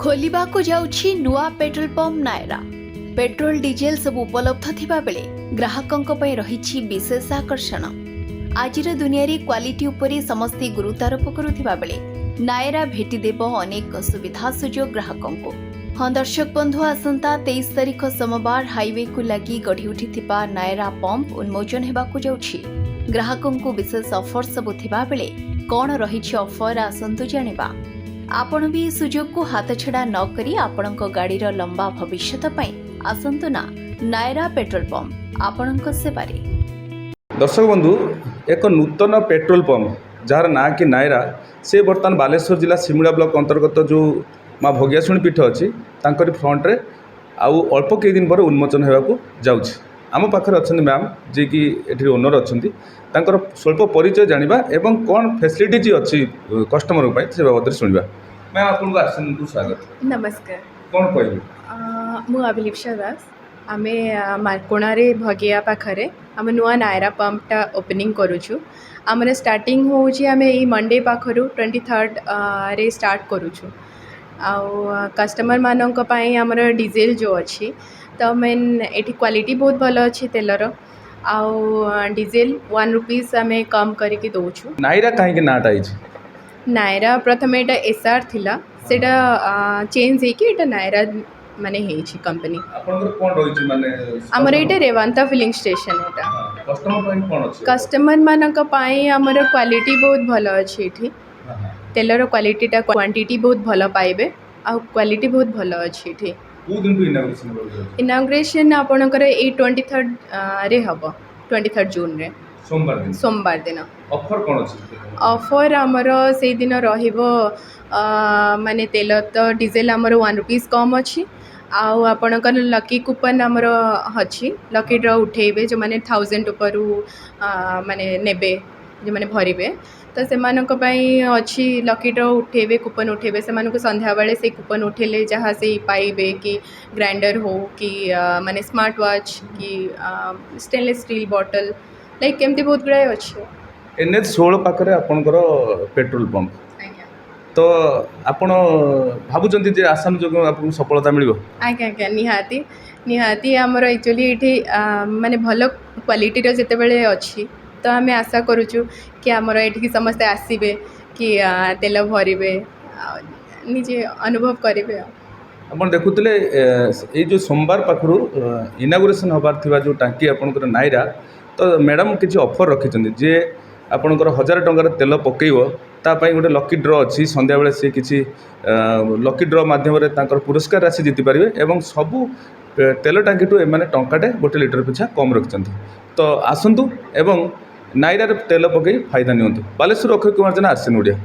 खोलिबाको जाउछि नुआ petrol pump Nayara. Petrol diesel सब उपलब्ध थिबा बेले ग्राहकंक पय रहिछि विशेष आकर्षण। आजिर दुनिया रे क्वालिटी उपरे समस्ते गुरुत्वारोप करुथिबा बेले नायरा भेटी देब अनेक सुविधा सुजोग ग्राहकंको। हाँ दर्शक बंधु, आसंता 23 तारिख सोमवार हाईवे को लगी गढ़ी उठिथिबा नायरा पंप उन्मोचन हेबाकु जाउछि। ग्राहकंको विशेष ऑफर सब थिबा बेले कोन रहिछि ऑफर आसंतु जानिबा। आपण भी सुजोग को हाथ छड़ा न करी आपणक गाड़ीर लंबा भविष्यत पई आसंतु ना नायरा पेट्रोल पंप आपणक सेवारे। दर्शक बंधु, एक नूतन पेट्रोल पंप जार ना कि नायरा से बर्तमान बालेश्वर जिला सिमुला ब्लॉक अंतर्गत जो माँ भोगियाशुणी पीठ अच्छी तांकरी फ्रंट रे आउ अल्प कई दिन पर उन्मोचन होगाकू जाउछि। आम पाखरे अछन्ति मैम जे कि एठी ओनर अछन्ति, तांकर स्वल्प परिचय जानिबा एवं कोन फैसिलिटी अछि कस्टमर पई से बाबत सुनिबा। मैम आपनको आसन स्वागत। नमस्कार। कोन कहबे? मु अभिलिप्सा दास। आमे मार्कोणारे भगिया पाखरे आम नुआ नायरा पंपटा ओपनिंग करूछु। आमर स्टार्टिंग होउछि आमे ई मंडे पाखरु 23rd रे स्टार्ट करूछु। आउ कस्टमर मानक पई आमर डीजेल जो अछि तो मेन एठी क्वालिटी बहुत भलो अछि तेलर। आउ डीजेल 1 रुपीस आमे कम करके दोछु। नायरा काहे के नाटा आइछि? नायरा प्रथम एटा एसआर थिला, सेटा चेंज हे कि एटा नायरा माने हेछि कंपनी। आपनकर कोन रहिछि माने? हमर एटा रेवांता फिलिंग स्टेशन एटा। कस्टमर पई कोन अछि? कस्टमर मानक पई हमर क्वालिटी बहुत भलो अछि एठी। तेलर क्वालिटीटा क्वांटिटी बहुत भलो पाइबे आ क्वालिटी बहुत भलो अछि एठी। को दिन को इनॉग्रेशन होबो? इनॉग्रेशन आपनकर ए 23rd रे हबो, 23rd जून रे सोमवार दिन। ऑफर कोन अछि? ऑफर आमर से दिन रहिबो माने तेल तो डीजेल आमर 1 रुपीस कम अछि। आउ आपनकर लकी कूपन आमर अछि, लकी ड्रॉ उठेबे जो माने 1000 उपरु माने नेबे जो माने भरिबे तो से मानक पई अछि लकी ड्रॉ उठेबे, कूपन उठेबे। से मानक संध्या बेले से कूपन उठेले जहाँ से पाइबे कि ग्राइंडर हो कि माने स्मार्ट वॉच कि स्टेनलेस स्टील बॉटल लाइक केमती बहुत गुड़ाए अच्छे। NH 16 पाखरे आपनकर पेट्रोल पंप तो आपण भाबुचंती जे आसान जो आपको सफलता मिलिबो? आज्ञा आज्ञा निहाती निहाती आमर एक्चुअली ये माने भल क्वालिटी जेते बेले अच्छी तो आम आशा करूँ कि आमर ये समस्ते आसबे कि तेल भरबे निजे अनुभव करेंगे। आप देखुले ये जो सोमवार पाखु इनागुरेसन हबार थिबा जो टांकी आपनकर नायरा तो मैडम किसी ऑफर रखिछन्ती जे आपनकर 1000 टंकार तेल पकेइबो तापाई गोटे लकी ड्र अच्छी। संध्या बेले से किसी लकी ड्र माध्यम पुरस्कार राशि जीति पारे एवं सबू तेल टांकी टू एम टंकाटे गोटे लिटर पिछा कम रखिछन्ती। तो आसंतु एवं नायरा तेल पकई फायदा नियंतु। बालेश्वर अक्षय कुमार जना, आरसीएन ओडिया।